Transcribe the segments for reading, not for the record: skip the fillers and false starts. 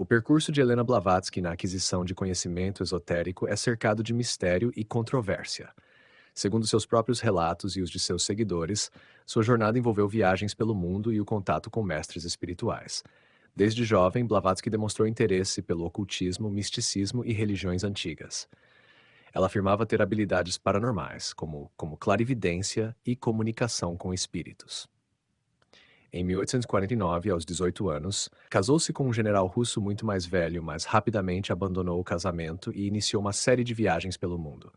O percurso de Helena Blavatsky na aquisição de conhecimento esotérico é cercado de mistério e controvérsia. Segundo seus próprios relatos e os de seus seguidores, sua jornada envolveu viagens pelo mundo e o contato com mestres espirituais. Desde jovem, Blavatsky demonstrou interesse pelo ocultismo, misticismo e religiões antigas. Ela afirmava ter habilidades paranormais, como clarividência e comunicação com espíritos. Em 1849, aos 18 anos, casou-se com um general russo muito mais velho, mas rapidamente abandonou o casamento e iniciou uma série de viagens pelo mundo.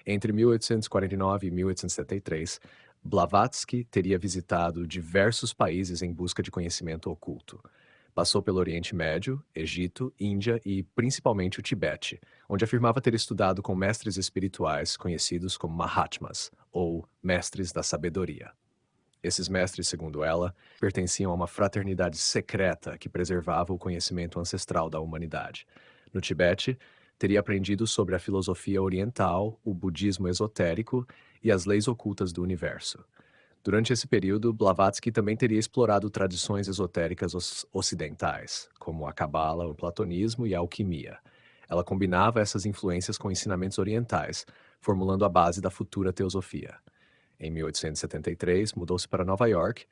Entre 1849 e 1873, Blavatsky teria visitado diversos países em busca de conhecimento oculto. Passou pelo Oriente Médio, Egito, Índia e principalmente o Tibete, onde afirmava ter estudado com mestres espirituais conhecidos como Mahatmas, ou mestres da sabedoria. Esses mestres, segundo ela, pertenciam a uma fraternidade secreta que preservava o conhecimento ancestral da humanidade. No Tibete, teria aprendido sobre a filosofia oriental, o budismo esotérico e as leis ocultas do universo. Durante esse período, Blavatsky também teria explorado tradições esotéricas ocidentais, como a cabala, o platonismo e a alquimia. Ela combinava essas influências com ensinamentos orientais, formulando a base da futura teosofia. Em 1873, mudou-se para Nova York,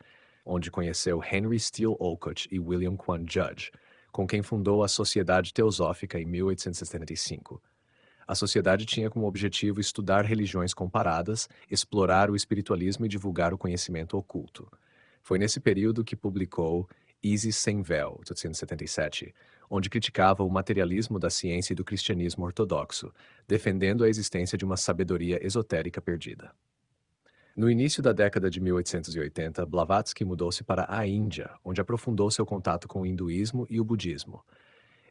onde conheceu Henry Steele Olcott e William Quan Judge, com quem fundou a Sociedade Teosófica em 1875. A sociedade tinha como objetivo estudar religiões comparadas, explorar o espiritualismo e divulgar o conhecimento oculto. Foi nesse período que publicou Isis Sem Véu, 1877, onde criticava o materialismo da ciência e do cristianismo ortodoxo, defendendo a existência de uma sabedoria esotérica perdida. No início da década de 1880, Blavatsky mudou-se para a Índia, onde aprofundou seu contato com o hinduísmo e o budismo.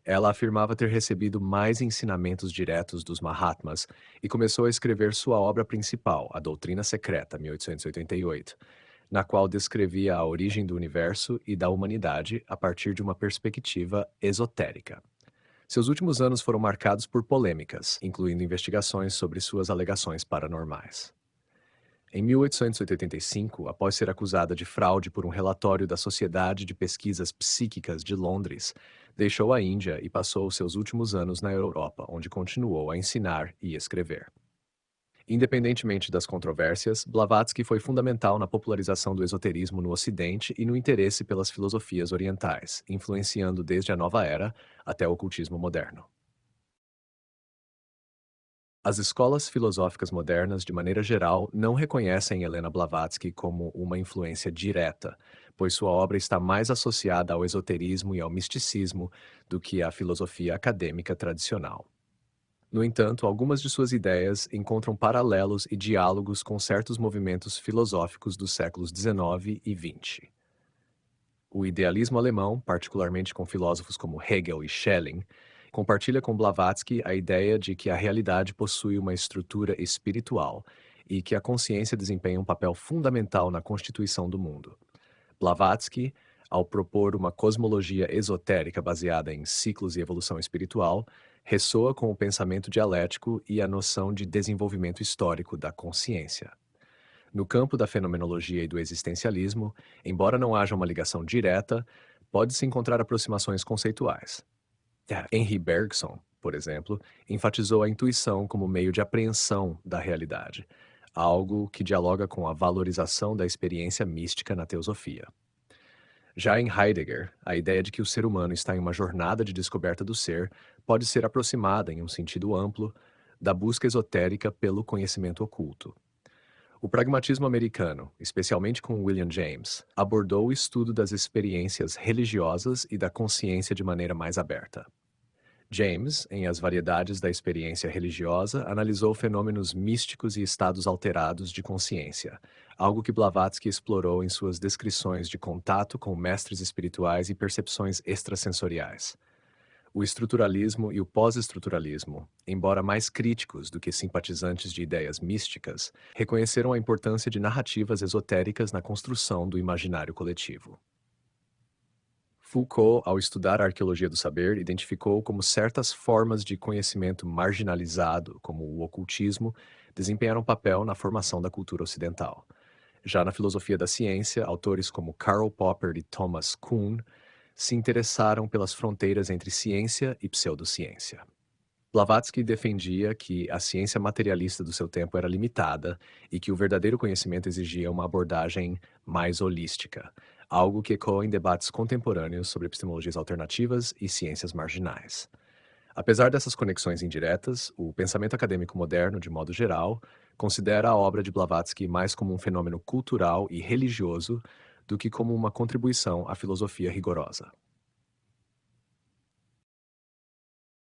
Ela afirmava ter recebido mais ensinamentos diretos dos Mahatmas e começou a escrever sua obra principal, A Doutrina Secreta, 1888, na qual descrevia a origem do universo e da humanidade a partir de uma perspectiva esotérica. Seus últimos anos foram marcados por polêmicas, incluindo investigações sobre suas alegações paranormais. Em 1885, após ser acusada de fraude por um relatório da Sociedade de Pesquisas Psíquicas de Londres, deixou a Índia e passou seus últimos anos na Europa, onde continuou a ensinar e escrever. Independentemente das controvérsias, Blavatsky foi fundamental na popularização do esoterismo no Ocidente e no interesse pelas filosofias orientais, influenciando desde a Nova Era até o ocultismo moderno. As escolas filosóficas modernas, de maneira geral, não reconhecem Helena Blavatsky como uma influência direta, pois sua obra está mais associada ao esoterismo e ao misticismo do que à filosofia acadêmica tradicional. No entanto, algumas de suas ideias encontram paralelos e diálogos com certos movimentos filosóficos dos séculos XIX e XX. O idealismo alemão, particularmente com filósofos como Hegel e Schelling, compartilha com Blavatsky a ideia de que a realidade possui uma estrutura espiritual e que a consciência desempenha um papel fundamental na constituição do mundo. Blavatsky, ao propor uma cosmologia esotérica baseada em ciclos e evolução espiritual, ressoa com o pensamento dialético e a noção de desenvolvimento histórico da consciência. No campo da fenomenologia e do existencialismo, embora não haja uma ligação direta, pode-se encontrar aproximações conceituais. Henri Bergson, por exemplo, enfatizou a intuição como meio de apreensão da realidade, algo que dialoga com a valorização da experiência mística na teosofia. Já em Heidegger, a ideia de que o ser humano está em uma jornada de descoberta do ser pode ser aproximada, em um sentido amplo, da busca esotérica pelo conhecimento oculto. O pragmatismo americano, especialmente com William James, abordou o estudo das experiências religiosas e da consciência de maneira mais aberta. James, em As Variedades da Experiência Religiosa, analisou fenômenos místicos e estados alterados de consciência, algo que Blavatsky explorou em suas descrições de contato com mestres espirituais e percepções extrasensoriais. O estruturalismo e o pós-estruturalismo, embora mais críticos do que simpatizantes de ideias místicas, reconheceram a importância de narrativas esotéricas na construção do imaginário coletivo. Foucault, ao estudar a arqueologia do saber, identificou como certas formas de conhecimento marginalizado, como o ocultismo, desempenharam papel na formação da cultura ocidental. Já na filosofia da ciência, autores como Karl Popper e Thomas Kuhn se interessaram pelas fronteiras entre ciência e pseudociência. Blavatsky defendia que a ciência materialista do seu tempo era limitada e que o verdadeiro conhecimento exigia uma abordagem mais holística, algo que ecoa em debates contemporâneos sobre epistemologias alternativas e ciências marginais. Apesar dessas conexões indiretas, o pensamento acadêmico moderno, de modo geral, considera a obra de Blavatsky mais como um fenômeno cultural e religioso do que como uma contribuição à filosofia rigorosa.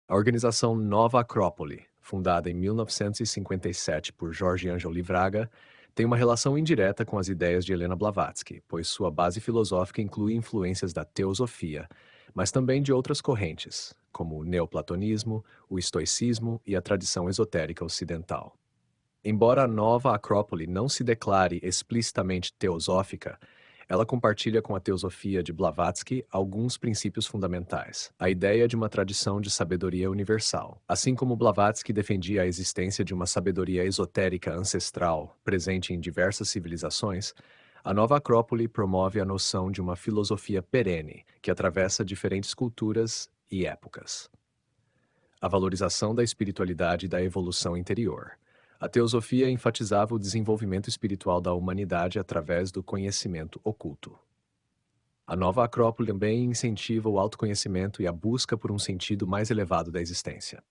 A organização Nova Acrópole, fundada em 1957 por Jorge Ângelo Livraga, tem uma relação indireta com as ideias de Helena Blavatsky, pois sua base filosófica inclui influências da teosofia, mas também de outras correntes, como o neoplatonismo, o estoicismo e a tradição esotérica ocidental. Embora a Nova Acrópole não se declare explicitamente teosófica, ela compartilha com a teosofia de Blavatsky alguns princípios fundamentais. A ideia de uma tradição de sabedoria universal. Assim como Blavatsky defendia a existência de uma sabedoria esotérica ancestral presente em diversas civilizações, a Nova Acrópole promove a noção de uma filosofia perene que atravessa diferentes culturas e épocas. A valorização da espiritualidade e da evolução interior. A teosofia enfatizava o desenvolvimento espiritual da humanidade através do conhecimento oculto. A Nova Acrópole também incentiva o autoconhecimento e a busca por um sentido mais elevado da existência.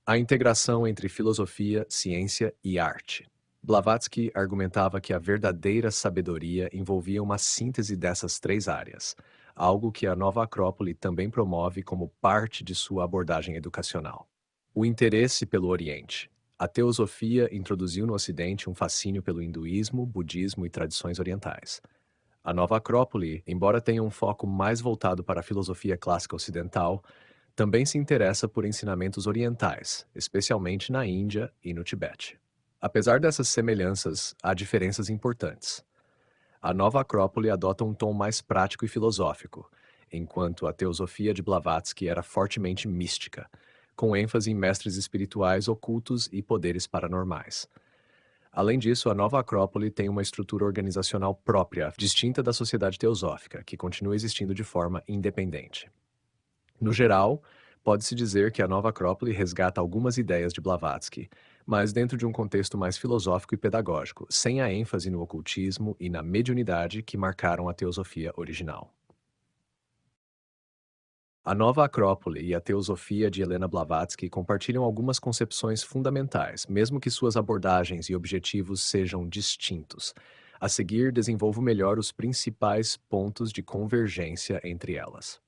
A integração entre filosofia, ciência e arte. Blavatsky argumentava que a verdadeira sabedoria envolvia uma síntese dessas três áreas, algo que a Nova Acrópole também promove como parte de sua abordagem educacional. O interesse pelo Oriente. A teosofia introduziu no Ocidente um fascínio pelo hinduísmo, budismo e tradições orientais. A Nova Acrópole, embora tenha um foco mais voltado para a filosofia clássica ocidental, também se interessa por ensinamentos orientais, especialmente na Índia e no Tibete. Apesar dessas semelhanças, há diferenças importantes. A Nova Acrópole adota um tom mais prático e filosófico, enquanto a teosofia de Blavatsky era fortemente mística, com ênfase em mestres espirituais ocultos e poderes paranormais. Além disso, a Nova Acrópole tem uma estrutura organizacional própria, distinta da sociedade teosófica, que continua existindo de forma independente. No geral, pode-se dizer que a Nova Acrópole resgata algumas ideias de Blavatsky, mas dentro de um contexto mais filosófico e pedagógico, sem a ênfase no ocultismo e na mediunidade que marcaram a teosofia original. A Nova Acrópole e a teosofia de Helena Blavatsky compartilham algumas concepções fundamentais, mesmo que suas abordagens e objetivos sejam distintos. A seguir, desenvolvo melhor os principais pontos de convergência entre elas.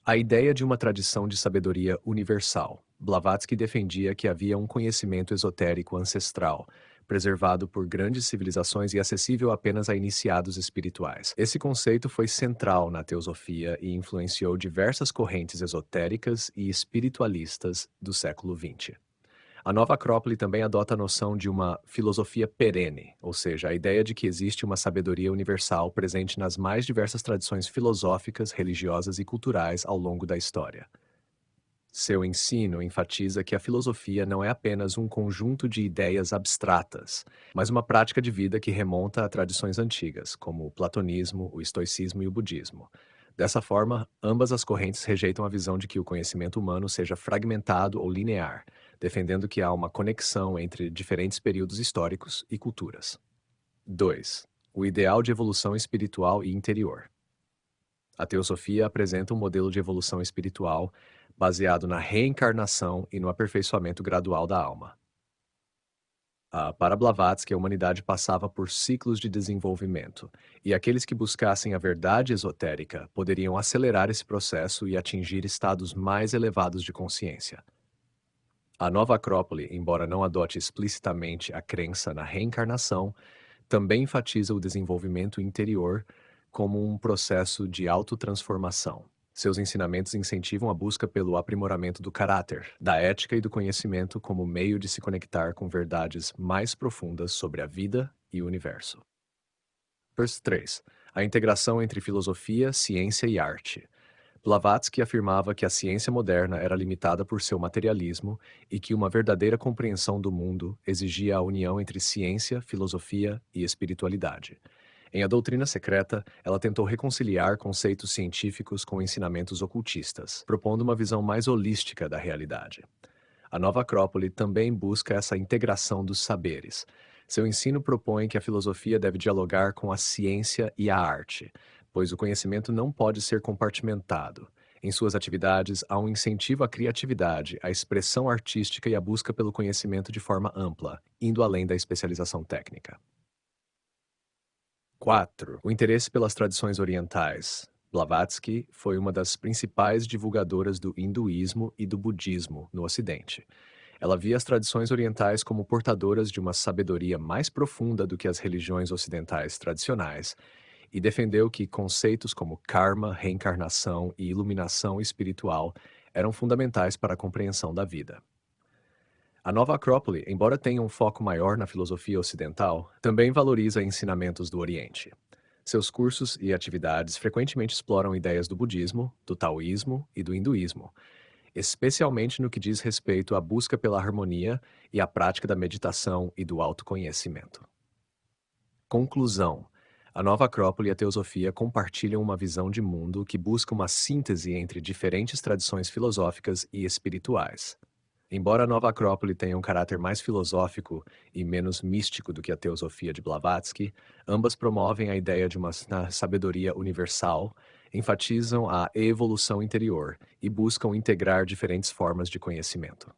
A ideia de uma tradição de sabedoria universal. Blavatsky defendia que havia um conhecimento esotérico ancestral, preservado por grandes civilizações e acessível apenas a iniciados espirituais. Esse conceito foi central na teosofia e influenciou diversas correntes esotéricas e espiritualistas do século XX. A Nova Acrópole também adota a noção de uma filosofia perene, ou seja, a ideia de que existe uma sabedoria universal presente nas mais diversas tradições filosóficas, religiosas e culturais ao longo da história. Seu ensino enfatiza que a filosofia não é apenas um conjunto de ideias abstratas, mas uma prática de vida que remonta a tradições antigas, como o platonismo, o estoicismo e o budismo. Dessa forma, ambas as correntes rejeitam a visão de que o conhecimento humano seja fragmentado ou linear, defendendo que há uma conexão entre diferentes períodos históricos e culturas. 2. O ideal de evolução espiritual e interior. A teosofia apresenta um modelo de evolução espiritual baseado na reencarnação e no aperfeiçoamento gradual da alma. Para Blavatsky, a humanidade passava por ciclos de desenvolvimento, e aqueles que buscassem a verdade esotérica poderiam acelerar esse processo e atingir estados mais elevados de consciência. A Nova Acrópole, embora não adote explicitamente a crença na reencarnação, também enfatiza o desenvolvimento interior como um processo de autotransformação. Seus ensinamentos incentivam a busca pelo aprimoramento do caráter, da ética e do conhecimento como meio de se conectar com verdades mais profundas sobre a vida e o universo. Verso 3. A integração entre filosofia, ciência e arte. Blavatsky afirmava que a ciência moderna era limitada por seu materialismo e que uma verdadeira compreensão do mundo exigia a união entre ciência, filosofia e espiritualidade. Em A Doutrina Secreta, ela tentou reconciliar conceitos científicos com ensinamentos ocultistas, propondo uma visão mais holística da realidade. A Nova Acrópole também busca essa integração dos saberes. Seu ensino propõe que a filosofia deve dialogar com a ciência e a arte, pois o conhecimento não pode ser compartimentado. Em suas atividades, há um incentivo à criatividade, à expressão artística e à busca pelo conhecimento de forma ampla, indo além da especialização técnica. 4. O interesse pelas tradições orientais. Blavatsky foi uma das principais divulgadoras do hinduísmo e do budismo no Ocidente. Ela via as tradições orientais como portadoras de uma sabedoria mais profunda do que as religiões ocidentais tradicionais e defendeu que conceitos como karma, reencarnação e iluminação espiritual eram fundamentais para a compreensão da vida. A Nova Acrópole, embora tenha um foco maior na filosofia ocidental, também valoriza ensinamentos do Oriente. Seus cursos e atividades frequentemente exploram ideias do budismo, do taoísmo e do hinduísmo, especialmente no que diz respeito à busca pela harmonia e à prática da meditação e do autoconhecimento. Conclusão: a Nova Acrópole e a teosofia compartilham uma visão de mundo que busca uma síntese entre diferentes tradições filosóficas e espirituais. Embora a Nova Acrópole tenha um caráter mais filosófico e menos místico do que a teosofia de Blavatsky, ambas promovem a ideia de uma sabedoria universal, enfatizam a evolução interior e buscam integrar diferentes formas de conhecimento.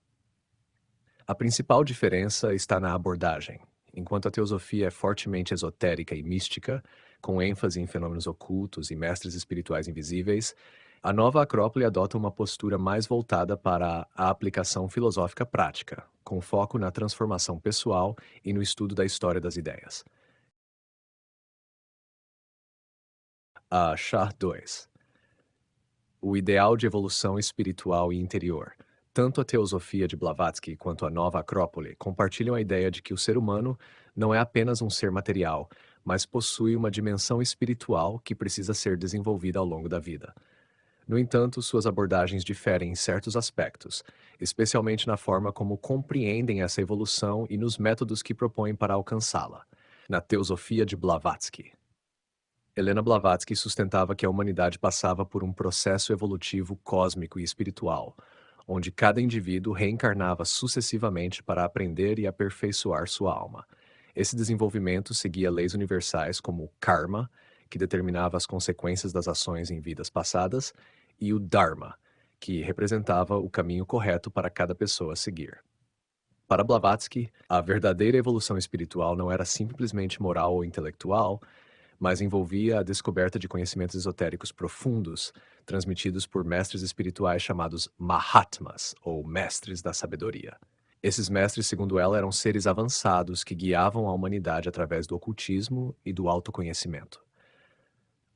A principal diferença está na abordagem. Enquanto a teosofia é fortemente esotérica e mística, com ênfase em fenômenos ocultos e mestres espirituais invisíveis, a Nova Acrópole adota uma postura mais voltada para a aplicação filosófica prática, com foco na transformação pessoal e no estudo da história das ideias. A Char 2. O ideal de evolução espiritual e interior. Tanto a teosofia de Blavatsky quanto a Nova Acrópole compartilham a ideia de que o ser humano não é apenas um ser material, mas possui uma dimensão espiritual que precisa ser desenvolvida ao longo da vida. No entanto, suas abordagens diferem em certos aspectos, especialmente na forma como compreendem essa evolução e nos métodos que propõem para alcançá-la. Na teosofia de Blavatsky, Helena Blavatsky sustentava que a humanidade passava por um processo evolutivo cósmico e espiritual, onde cada indivíduo reencarnava sucessivamente para aprender e aperfeiçoar sua alma. Esse desenvolvimento seguia leis universais como o karma, que determinava as consequências das ações em vidas passadas, e o dharma, que representava o caminho correto para cada pessoa seguir. Para Blavatsky, a verdadeira evolução espiritual não era simplesmente moral ou intelectual, mas envolvia a descoberta de conhecimentos esotéricos profundos, transmitidos por mestres espirituais chamados Mahatmas, ou mestres da sabedoria. Esses mestres, segundo ela, eram seres avançados que guiavam a humanidade através do ocultismo e do autoconhecimento.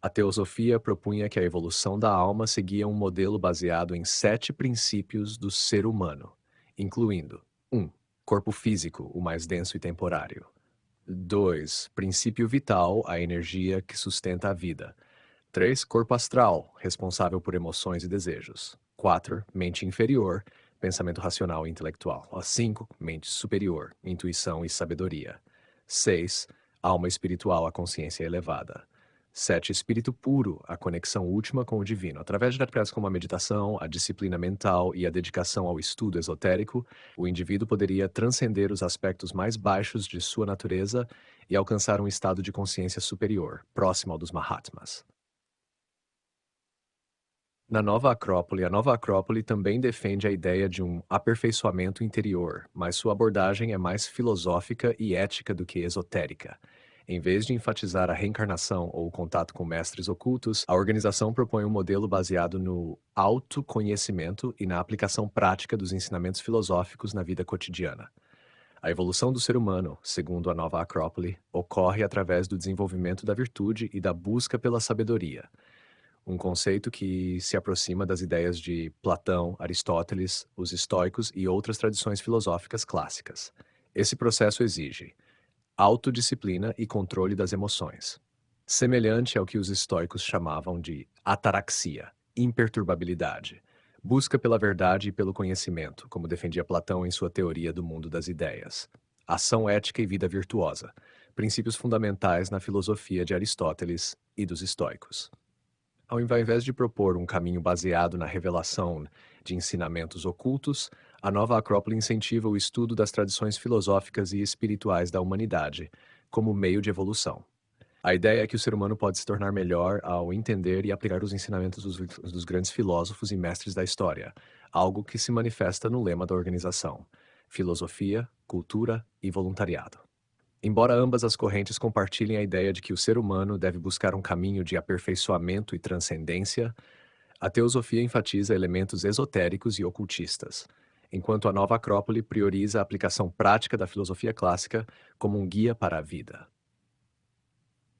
A teosofia propunha que a evolução da alma seguia um modelo baseado em 7 princípios do ser humano, incluindo 1. Corpo físico, o mais denso e temporário. 2. Princípio vital, a energia que sustenta a vida. 3. Corpo astral, responsável por emoções e desejos. 4. Mente inferior, pensamento racional e intelectual. 5. Mente superior, intuição e sabedoria. 6. Alma espiritual, a consciência elevada. 7. Espírito puro, a conexão última com o divino. Através de práticas como a meditação, a disciplina mental e a dedicação ao estudo esotérico, o indivíduo poderia transcender os aspectos mais baixos de sua natureza e alcançar um estado de consciência superior, próximo ao dos Mahatmas. Na Nova Acrópole, a Nova Acrópole também defende a ideia de um aperfeiçoamento interior, mas sua abordagem é mais filosófica e ética do que esotérica. Em vez de enfatizar a reencarnação ou o contato com mestres ocultos, a organização propõe um modelo baseado no autoconhecimento e na aplicação prática dos ensinamentos filosóficos na vida cotidiana. A evolução do ser humano, segundo a Nova Acrópole, ocorre através do desenvolvimento da virtude e da busca pela sabedoria, um conceito que se aproxima das ideias de Platão, Aristóteles, os estoicos e outras tradições filosóficas clássicas. Esse processo exige autodisciplina e controle das emoções, semelhante ao que os estoicos chamavam de ataraxia, imperturbabilidade, busca pela verdade e pelo conhecimento, como defendia Platão em sua teoria do mundo das ideias, ação ética e vida virtuosa, princípios fundamentais na filosofia de Aristóteles e dos estoicos. Ao invés de propor um caminho baseado na revelação de ensinamentos ocultos, a nova Acrópole incentiva o estudo das tradições filosóficas e espirituais da humanidade, como meio de evolução. A ideia é que o ser humano pode se tornar melhor ao entender e aplicar os ensinamentos dos grandes filósofos e mestres da história, algo que se manifesta no lema da organização: filosofia, cultura e voluntariado. Embora ambas as correntes compartilhem a ideia de que o ser humano deve buscar um caminho de aperfeiçoamento e transcendência, a teosofia enfatiza elementos esotéricos e ocultistas, enquanto a nova Acrópole prioriza a aplicação prática da filosofia clássica como um guia para a vida.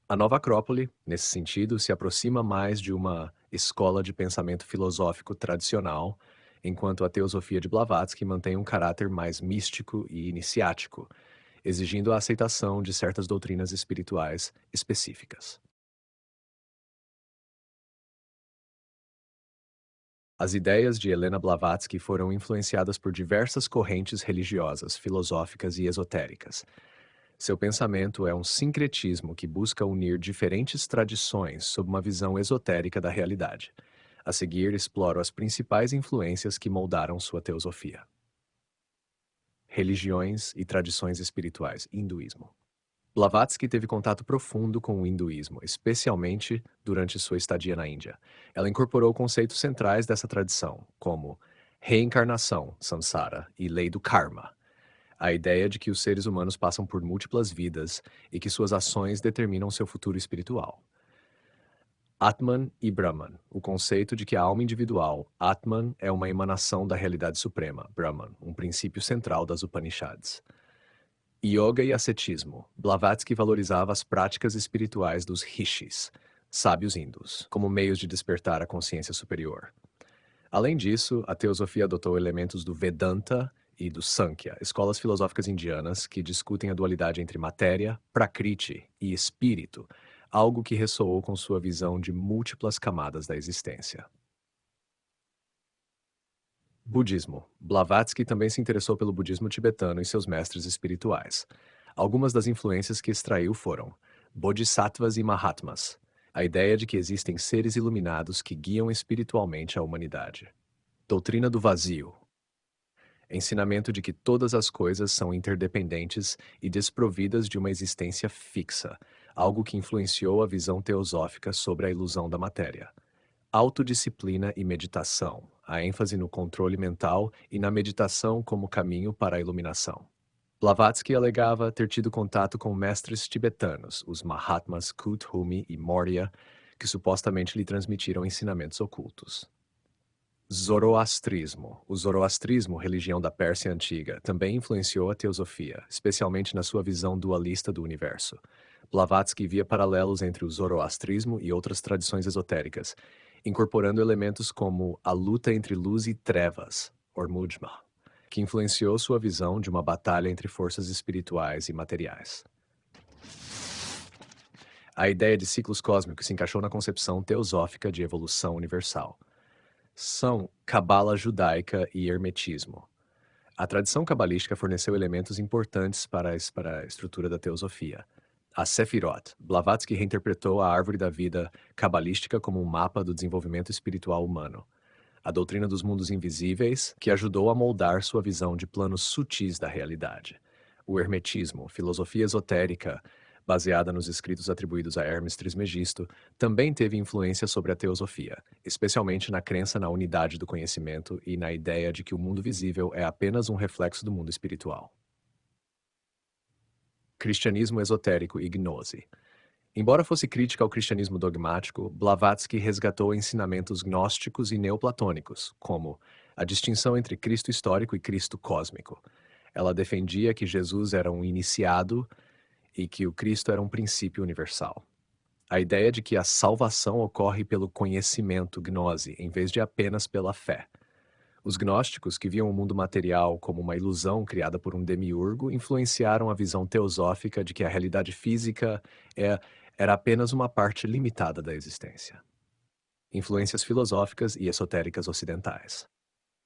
A nova Acrópole, nesse sentido, se aproxima mais de uma escola de pensamento filosófico tradicional, enquanto a teosofia de Blavatsky mantém um caráter mais místico e iniciático, exigindo a aceitação de certas doutrinas espirituais específicas. As ideias de Helena Blavatsky foram influenciadas por diversas correntes religiosas, filosóficas e esotéricas. Seu pensamento é um sincretismo que busca unir diferentes tradições sob uma visão esotérica da realidade. A seguir, exploro as principais influências que moldaram sua teosofia. Religiões e tradições espirituais, hinduísmo. Blavatsky teve contato profundo com o hinduísmo, especialmente durante sua estadia na Índia. Ela incorporou conceitos centrais dessa tradição, como reencarnação, samsara, e lei do karma, a ideia de que os seres humanos passam por múltiplas vidas e que suas ações determinam seu futuro espiritual. Atman e Brahman, o conceito de que a alma individual, Atman, é uma emanação da realidade suprema, Brahman, um princípio central das Upanishads. Yoga e ascetismo. Blavatsky valorizava as práticas espirituais dos rishis, sábios hindus, como meios de despertar a consciência superior. Além disso, a teosofia adotou elementos do Vedanta e do Sankhya, escolas filosóficas indianas que discutem a dualidade entre matéria, prakriti e espírito, algo que ressoou com sua visão de múltiplas camadas da existência. Budismo. Blavatsky também se interessou pelo budismo tibetano e seus mestres espirituais. Algumas das influências que extraiu foram Bodhisattvas e Mahatmas, a ideia de que existem seres iluminados que guiam espiritualmente a humanidade. Doutrina do vazio. Ensinamento de que todas as coisas são interdependentes e desprovidas de uma existência fixa, algo que influenciou a visão teosófica sobre a ilusão da matéria. Autodisciplina e meditação, a ênfase no controle mental e na meditação como caminho para a iluminação. Blavatsky alegava ter tido contato com mestres tibetanos, os Mahatmas Kuthumi e Morya, que supostamente lhe transmitiram ensinamentos ocultos. Zoroastrismo. O zoroastrismo, religião da Pérsia antiga, também influenciou a teosofia, especialmente na sua visão dualista do universo. Blavatsky via paralelos entre o zoroastrismo e outras tradições esotéricas, incorporando elementos como a luta entre luz e trevas, Ormujma, que influenciou sua visão de uma batalha entre forças espirituais e materiais. A ideia de ciclos cósmicos se encaixou na concepção teosófica de evolução universal. São cabala judaica e hermetismo. A tradição cabalística forneceu elementos importantes para a estrutura da teosofia. A Sefirot. Blavatsky reinterpretou a árvore da vida cabalística como um mapa do desenvolvimento espiritual humano. A doutrina dos mundos invisíveis, que ajudou a moldar sua visão de planos sutis da realidade. O hermetismo, filosofia esotérica, baseada nos escritos atribuídos a Hermes Trismegisto, também teve influência sobre a teosofia, especialmente na crença na unidade do conhecimento e na ideia de que o mundo visível é apenas um reflexo do mundo espiritual. Cristianismo esotérico e gnose. Embora fosse crítica ao cristianismo dogmático, Blavatsky resgatou ensinamentos gnósticos e neoplatônicos, como a distinção entre Cristo histórico e Cristo cósmico. Ela defendia que Jesus era um iniciado e que o Cristo era um princípio universal. A ideia de que a salvação ocorre pelo conhecimento, gnose, em vez de apenas pela fé. Os gnósticos, que viam o mundo material como uma ilusão criada por um demiurgo, influenciaram a visão teosófica de que a realidade física era apenas uma parte limitada da existência. Influências filosóficas e esotéricas ocidentais.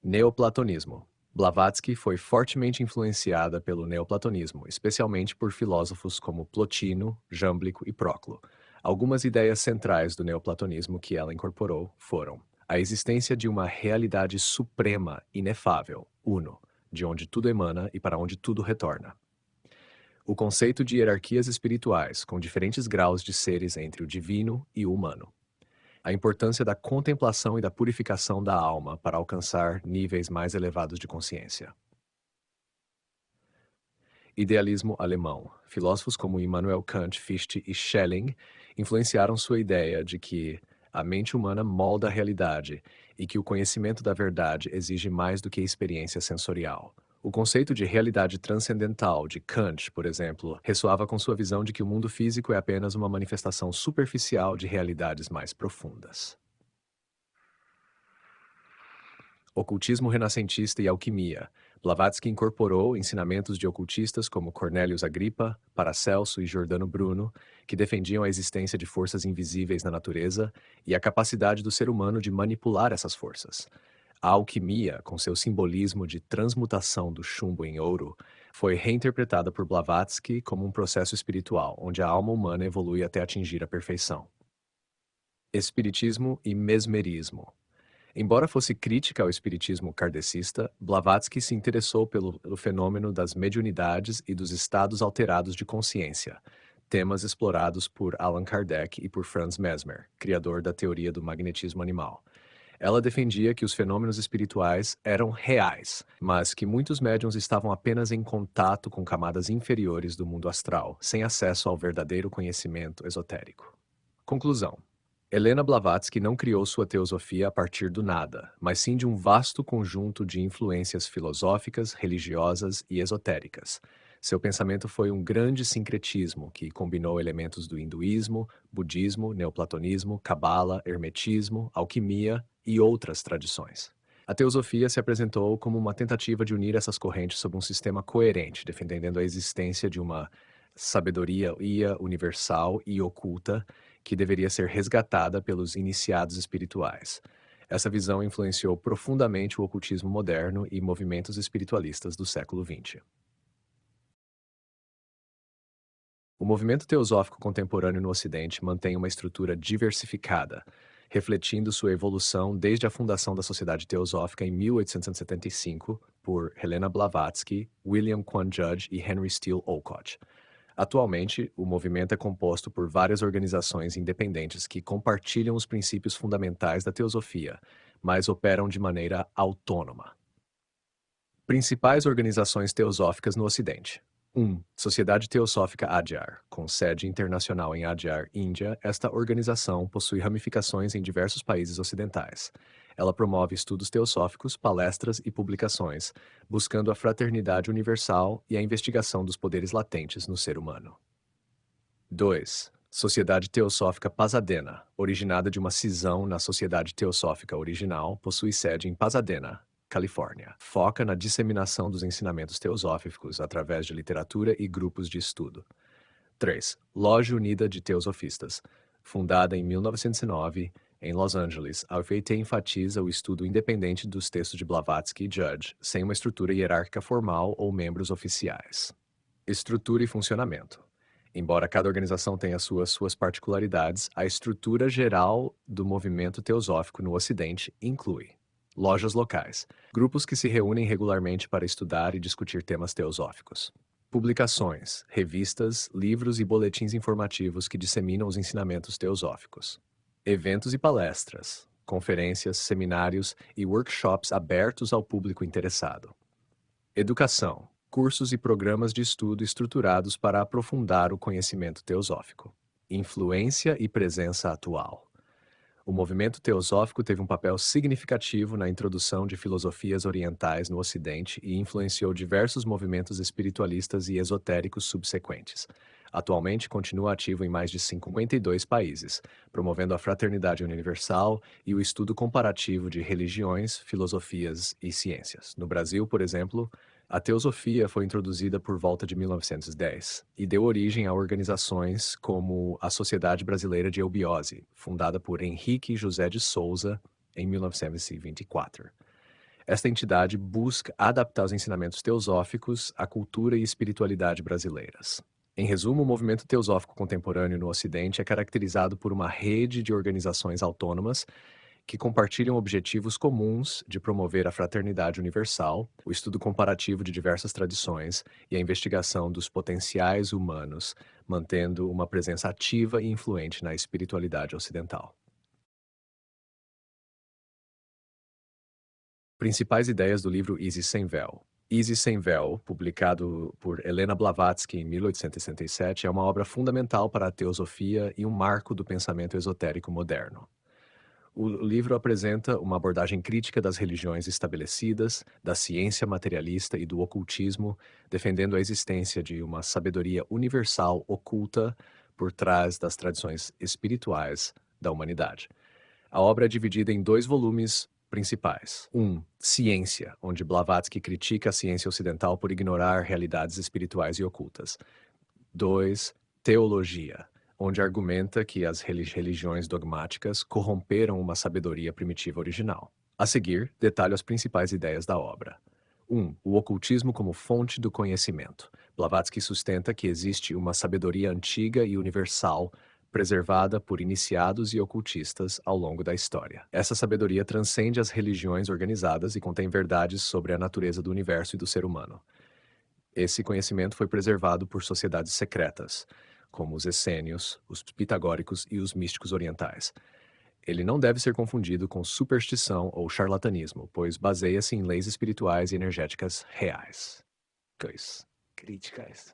Neoplatonismo. Blavatsky foi fortemente influenciada pelo neoplatonismo, especialmente por filósofos como Plotino, Jâmblico e Proclo. Algumas ideias centrais do neoplatonismo que ela incorporou foram a existência de uma realidade suprema, inefável, uno, de onde tudo emana e para onde tudo retorna. O conceito de hierarquias espirituais, com diferentes graus de seres entre o divino e o humano. A importância da contemplação e da purificação da alma para alcançar níveis mais elevados de consciência. Idealismo alemão. Filósofos como Immanuel Kant, Fichte e Schelling influenciaram sua ideia de que a mente humana molda a realidade e que o conhecimento da verdade exige mais do que a experiência sensorial. O conceito de realidade transcendental de Kant, por exemplo, ressoava com sua visão de que o mundo físico é apenas uma manifestação superficial de realidades mais profundas. Ocultismo renascentista e alquimia. Blavatsky incorporou ensinamentos de ocultistas como Cornelius Agrippa, Paracelso e Giordano Bruno, que defendiam a existência de forças invisíveis na natureza e a capacidade do ser humano de manipular essas forças. A alquimia, com seu simbolismo de transmutação do chumbo em ouro, foi reinterpretada por Blavatsky como um processo espiritual, onde a alma humana evolui até atingir a perfeição. Espiritismo e mesmerismo. Embora fosse crítica ao espiritismo kardecista, Blavatsky se interessou pelo fenômeno das mediunidades e dos estados alterados de consciência, temas explorados por Allan Kardec e por Franz Mesmer, criador da teoria do magnetismo animal. Ela defendia que os fenômenos espirituais eram reais, mas que muitos médiuns estavam apenas em contato com camadas inferiores do mundo astral, sem acesso ao verdadeiro conhecimento esotérico. Conclusão. Helena Blavatsky não criou sua teosofia a partir do nada, mas sim de um vasto conjunto de influências filosóficas, religiosas e esotéricas. Seu pensamento foi um grande sincretismo que combinou elementos do hinduísmo, budismo, neoplatonismo, cabala, hermetismo, alquimia e outras tradições. A teosofia se apresentou como uma tentativa de unir essas correntes sob um sistema coerente, defendendo a existência de uma sabedoria universal e oculta que deveria ser resgatada pelos iniciados espirituais. Essa visão influenciou profundamente o ocultismo moderno e movimentos espiritualistas do século XX. O movimento teosófico contemporâneo no Ocidente mantém uma estrutura diversificada, refletindo sua evolução desde a fundação da Sociedade Teosófica em 1875 por Helena Blavatsky, William Quan Judge e Henry Steele Olcott. Atualmente, o movimento é composto por várias organizações independentes que compartilham os princípios fundamentais da teosofia, mas operam de maneira autônoma. Principais organizações teosóficas no Ocidente. 1. Sociedade Teosófica Adyar. Com sede internacional em Adyar, Índia, esta organização possui ramificações em diversos países ocidentais. Ela promove estudos teosóficos, palestras e publicações, buscando a fraternidade universal e a investigação dos poderes latentes no ser humano. 2. Sociedade Teosófica Pasadena, originada de uma cisão na Sociedade Teosófica original, possui sede em Pasadena, Califórnia. Foca na disseminação dos ensinamentos teosóficos através de literatura e grupos de estudo. 3. Loja Unida de Teosofistas. Fundada em 1909, em Los Angeles, a UFT enfatiza o estudo independente dos textos de Blavatsky e Judge, sem uma estrutura hierárquica formal ou membros oficiais. Estrutura e funcionamento. Embora cada organização tenha suas particularidades, a estrutura geral do movimento teosófico no Ocidente inclui lojas locais, grupos que se reúnem regularmente para estudar e discutir temas teosóficos. Publicações, revistas, livros e boletins informativos que disseminam os ensinamentos teosóficos. Eventos e palestras, conferências, seminários e workshops abertos ao público interessado. Educação, cursos e programas de estudo estruturados para aprofundar o conhecimento teosófico. Influência e presença atual. O movimento teosófico teve um papel significativo na introdução de filosofias orientais no Ocidente e influenciou diversos movimentos espiritualistas e esotéricos subsequentes. Atualmente continua ativo em mais de 52 países, promovendo a fraternidade universal e o estudo comparativo de religiões, filosofias e ciências. No Brasil, por exemplo, a teosofia foi introduzida por volta de 1910 e deu origem a organizações como a Sociedade Brasileira de Eubiose, fundada por Henrique José de Souza em 1924. Esta entidade busca adaptar os ensinamentos teosóficos à cultura e espiritualidade brasileiras. Em resumo, o movimento teosófico contemporâneo no Ocidente é caracterizado por uma rede de organizações autônomas que compartilham objetivos comuns de promover a fraternidade universal, o estudo comparativo de diversas tradições e a investigação dos potenciais humanos, mantendo uma presença ativa e influente na espiritualidade ocidental. Principais ideias do livro Isis Sem Véu. Isis Sem Véu, publicado por Helena Blavatsky em 1867, é uma obra fundamental para a teosofia e um marco do pensamento esotérico moderno. O livro apresenta uma abordagem crítica das religiões estabelecidas, da ciência materialista e do ocultismo, defendendo a existência de uma sabedoria universal oculta por trás das tradições espirituais da humanidade. A obra é dividida em dois volumes principais. Ciência, onde Blavatsky critica a ciência ocidental por ignorar realidades espirituais e ocultas. 2. Teologia, onde argumenta que as religiões dogmáticas corromperam uma sabedoria primitiva original. A seguir, detalho as principais ideias da obra. 1. O ocultismo como fonte do conhecimento. Blavatsky sustenta que existe uma sabedoria antiga e universal preservada por iniciados e ocultistas ao longo da história. Essa sabedoria transcende as religiões organizadas e contém verdades sobre a natureza do universo e do ser humano. Esse conhecimento foi preservado por sociedades secretas, como os essênios, os pitagóricos e os místicos orientais. Ele não deve ser confundido com superstição ou charlatanismo, pois baseia-se em leis espirituais e energéticas reais. Críticas.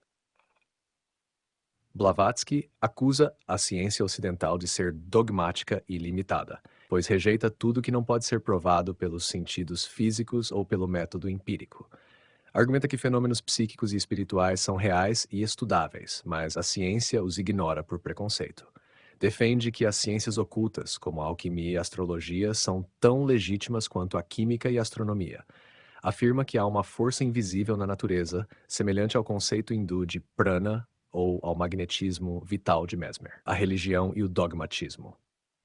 Blavatsky acusa a ciência ocidental de ser dogmática e limitada, pois rejeita tudo que não pode ser provado pelos sentidos físicos ou pelo método empírico. Argumenta que fenômenos psíquicos e espirituais são reais e estudáveis, mas a ciência os ignora por preconceito. Defende que as ciências ocultas, como a alquimia e a astrologia, são tão legítimas quanto a química e a astronomia. Afirma que há uma força invisível na natureza, semelhante ao conceito hindu de prana ou ao magnetismo vital de Mesmer, a religião e o dogmatismo.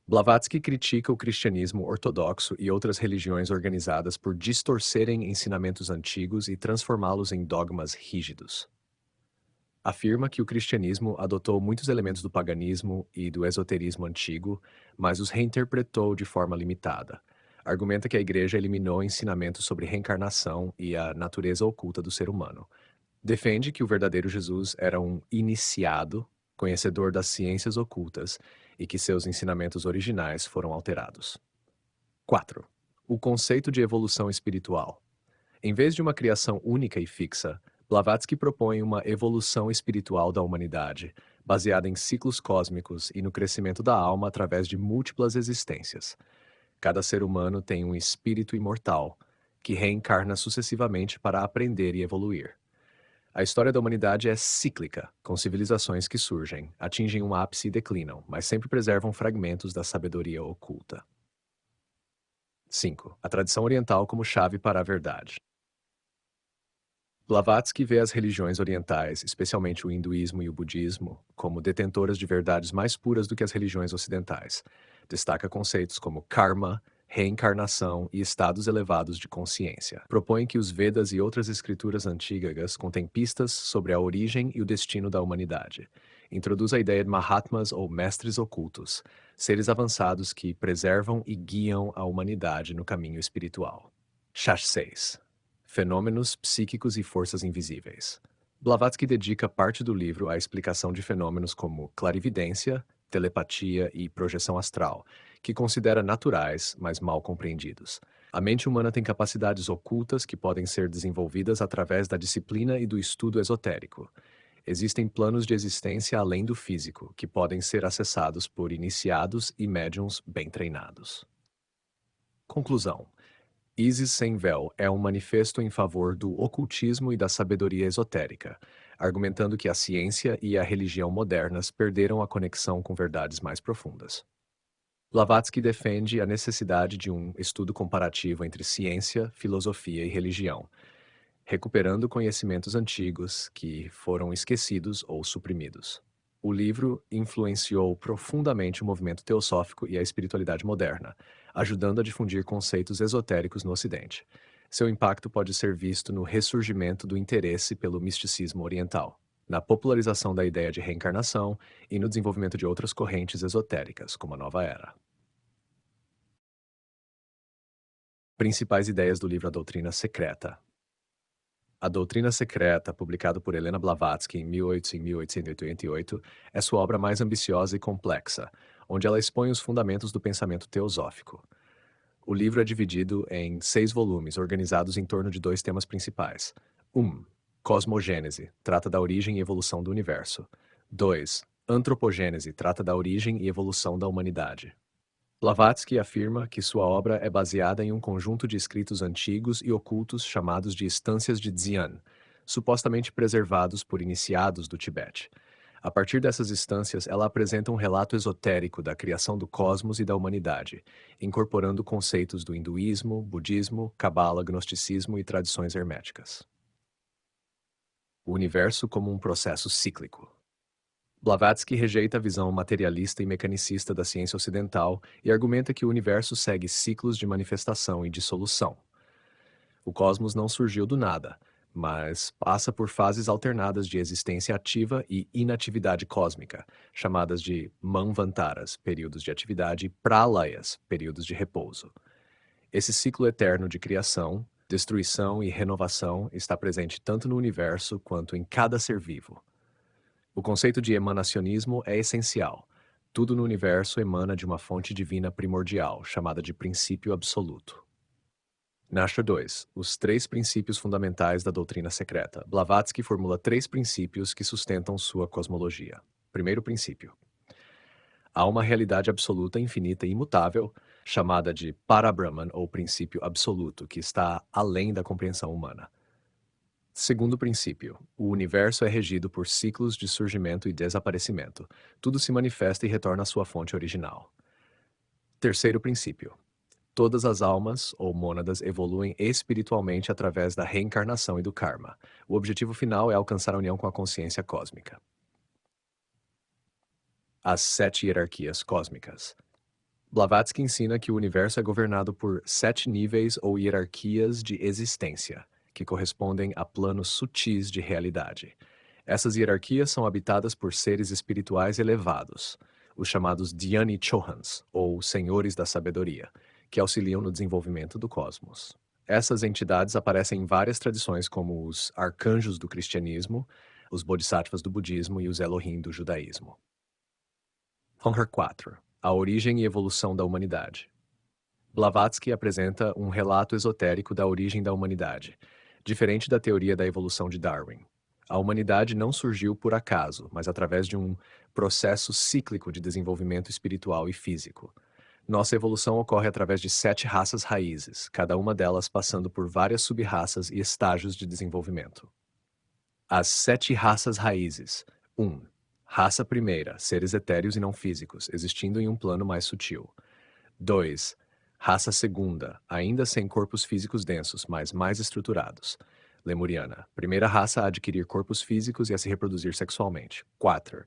Blavatsky critica o cristianismo ortodoxo e outras religiões organizadas por distorcerem ensinamentos antigos e transformá-los em dogmas rígidos. Afirma que o cristianismo adotou muitos elementos do paganismo e do esoterismo antigo, mas os reinterpretou de forma limitada. Argumenta que a igreja eliminou ensinamentos sobre reencarnação e a natureza oculta do ser humano. Defende que o verdadeiro Jesus era um iniciado, conhecedor das ciências ocultas, e que seus ensinamentos originais foram alterados. 4. O conceito de evolução espiritual. Em vez de uma criação única e fixa, Blavatsky propõe uma evolução espiritual da humanidade, baseada em ciclos cósmicos e no crescimento da alma através de múltiplas existências. Cada ser humano tem um espírito imortal, que reencarna sucessivamente para aprender e evoluir. A história da humanidade é cíclica, com civilizações que surgem, atingem um ápice e declinam, mas sempre preservam fragmentos da sabedoria oculta. 5. A tradição oriental como chave para a verdade. Blavatsky vê as religiões orientais, especialmente o hinduísmo e o budismo, como detentoras de verdades mais puras do que as religiões ocidentais. Destaca conceitos como karma, reencarnação e estados elevados de consciência. Propõe que os Vedas e outras escrituras antigas contêm pistas sobre a origem e o destino da humanidade. Introduz a ideia de Mahatmas ou mestres ocultos, seres avançados que preservam e guiam a humanidade no caminho espiritual. 6. Fenômenos psíquicos e forças invisíveis. Blavatsky dedica parte do livro à explicação de fenômenos como clarividência, telepatia e projeção astral, que considera naturais, mas mal compreendidos. A mente humana tem capacidades ocultas que podem ser desenvolvidas através da disciplina e do estudo esotérico. Existem planos de existência além do físico, que podem ser acessados por iniciados e médiums bem treinados. Conclusão. Isis Sem Véu é um manifesto em favor do ocultismo e da sabedoria esotérica, argumentando que a ciência e a religião modernas perderam a conexão com verdades mais profundas. Blavatsky defende a necessidade de um estudo comparativo entre ciência, filosofia e religião, recuperando conhecimentos antigos que foram esquecidos ou suprimidos. O livro influenciou profundamente o movimento teosófico e a espiritualidade moderna, ajudando a difundir conceitos esotéricos no Ocidente. Seu impacto pode ser visto no ressurgimento do interesse pelo misticismo oriental, na popularização da ideia de reencarnação e no desenvolvimento de outras correntes esotéricas, como a Nova Era. Principais ideias do livro A Doutrina Secreta. A Doutrina Secreta, publicado por Helena Blavatsky em 1888, é sua obra mais ambiciosa e complexa, onde ela expõe os fundamentos do pensamento teosófico. O livro é dividido em 6 volumes, organizados em torno de 2 temas principais. 1. Cosmogênese, trata da origem e evolução do universo. 2. Antropogênese, trata da origem e evolução da humanidade. Blavatsky afirma que sua obra é baseada em um conjunto de escritos antigos e ocultos chamados de Estâncias de Dzyan, supostamente preservados por iniciados do Tibete. A partir dessas estâncias, ela apresenta um relato esotérico da criação do cosmos e da humanidade, incorporando conceitos do hinduísmo, budismo, cabala, gnosticismo e tradições herméticas. O universo como um processo cíclico. Blavatsky rejeita a visão materialista e mecanicista da ciência ocidental e argumenta que o universo segue ciclos de manifestação e dissolução. O cosmos não surgiu do nada, mas passa por fases alternadas de existência ativa e inatividade cósmica, chamadas de manvantaras, períodos de atividade, e pralayas, períodos de repouso. Esse ciclo eterno de criação, destruição e renovação está presente tanto no universo quanto em cada ser vivo. O conceito de emanacionismo é essencial. Tudo no universo emana de uma fonte divina primordial, chamada de princípio absoluto. Nasha 2. Os 3 princípios fundamentais da doutrina secreta. Blavatsky formula 3 princípios que sustentam sua cosmologia. Primeiro princípio. Há uma realidade absoluta, infinita e imutável, chamada de Parabrahman, ou princípio absoluto, que está além da compreensão humana. Segundo princípio, o universo é regido por ciclos de surgimento e desaparecimento. Tudo se manifesta e retorna à sua fonte original. Terceiro princípio, todas as almas, ou mônadas, evoluem espiritualmente através da reencarnação e do karma. O objetivo final é alcançar a união com a consciência cósmica. As 7 hierarquias cósmicas. Blavatsky ensina que o universo é governado por 7 níveis ou hierarquias de existência, que correspondem a planos sutis de realidade. Essas hierarquias são habitadas por seres espirituais elevados, os chamados Dhyani Chohans, ou Senhores da Sabedoria, que auxiliam no desenvolvimento do cosmos. Essas entidades aparecem em várias tradições, como os arcanjos do cristianismo, os bodhisattvas do budismo e os Elohim do judaísmo. Honra 4. A origem e evolução da humanidade. Blavatsky apresenta um relato esotérico da origem da humanidade, diferente da teoria da evolução de Darwin. A humanidade não surgiu por acaso, mas através de um processo cíclico de desenvolvimento espiritual e físico. Nossa evolução ocorre através de 7 raças raízes, cada uma delas passando por várias sub-raças e estágios de desenvolvimento. As 7 raças raízes. 1. Raça primeira, seres etéreos e não físicos, existindo em um plano mais sutil. 2. Raça segunda, ainda sem corpos físicos densos, mas mais estruturados. Lemuriana, primeira raça a adquirir corpos físicos e a se reproduzir sexualmente. 4.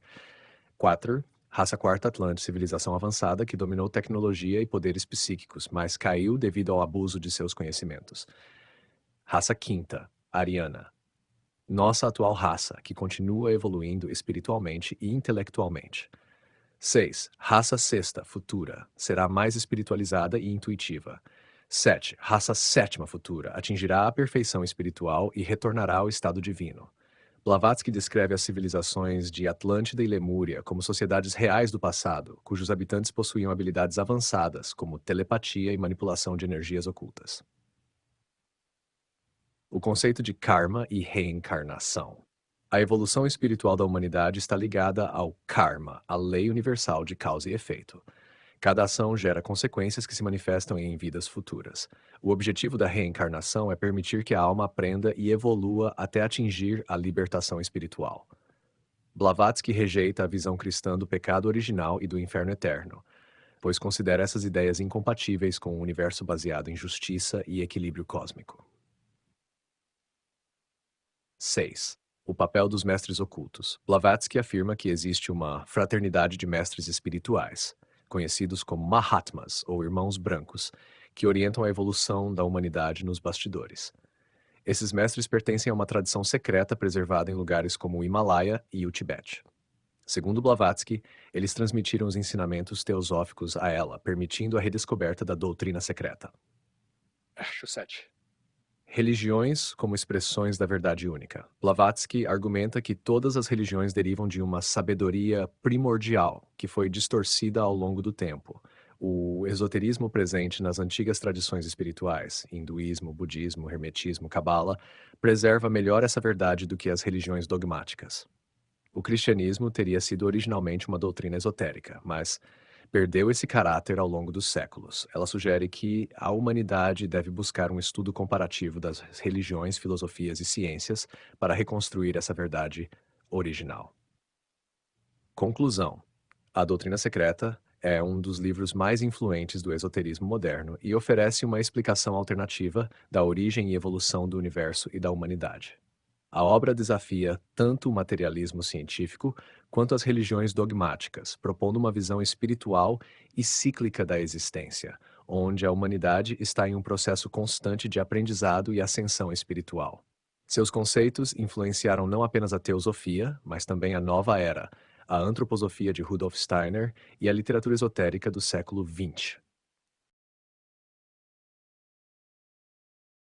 Raça quarta Atlante, civilização avançada que dominou tecnologia e poderes psíquicos, mas caiu devido ao abuso de seus conhecimentos. Raça quinta, Ariana. Nossa atual raça, que continua evoluindo espiritualmente e intelectualmente. 6. Raça sexta, futura, será mais espiritualizada e intuitiva. 7. Raça sétima, futura, atingirá a perfeição espiritual e retornará ao estado divino. Blavatsky descreve as civilizações de Atlântida e Lemúria como sociedades reais do passado, cujos habitantes possuíam habilidades avançadas, como telepatia e manipulação de energias ocultas. O conceito de karma e reencarnação. A evolução espiritual da humanidade está ligada ao karma, a lei universal de causa e efeito. Cada ação gera consequências que se manifestam em vidas futuras. O objetivo da reencarnação é permitir que a alma aprenda e evolua até atingir a libertação espiritual. Blavatsky rejeita a visão cristã do pecado original e do inferno eterno, pois considera essas ideias incompatíveis com um universo baseado em justiça e equilíbrio cósmico. 6. O papel dos mestres ocultos. Blavatsky afirma que existe uma fraternidade de mestres espirituais, conhecidos como Mahatmas, ou Irmãos Brancos, que orientam a evolução da humanidade nos bastidores. Esses mestres pertencem a uma tradição secreta preservada em lugares como o Himalaia e o Tibete. Segundo Blavatsky, eles transmitiram os ensinamentos teosóficos a ela, permitindo a redescoberta da doutrina secreta. Acho 7. Religiões como expressões da verdade única. Blavatsky argumenta que todas as religiões derivam de uma sabedoria primordial que foi distorcida ao longo do tempo. O esoterismo presente nas antigas tradições espirituais, hinduísmo, budismo, hermetismo, cabala, preserva melhor essa verdade do que as religiões dogmáticas. O cristianismo teria sido originalmente uma doutrina esotérica, mas perdeu esse caráter ao longo dos séculos. Ela sugere que a humanidade deve buscar um estudo comparativo das religiões, filosofias e ciências para reconstruir essa verdade original. Conclusão: A Doutrina Secreta é um dos livros mais influentes do esoterismo moderno e oferece uma explicação alternativa da origem e evolução do universo e da humanidade. A obra desafia tanto o materialismo científico quanto as religiões dogmáticas, propondo uma visão espiritual e cíclica da existência, onde a humanidade está em um processo constante de aprendizado e ascensão espiritual. Seus conceitos influenciaram não apenas a teosofia, mas também a nova era, a antroposofia de Rudolf Steiner e a literatura esotérica do século XX.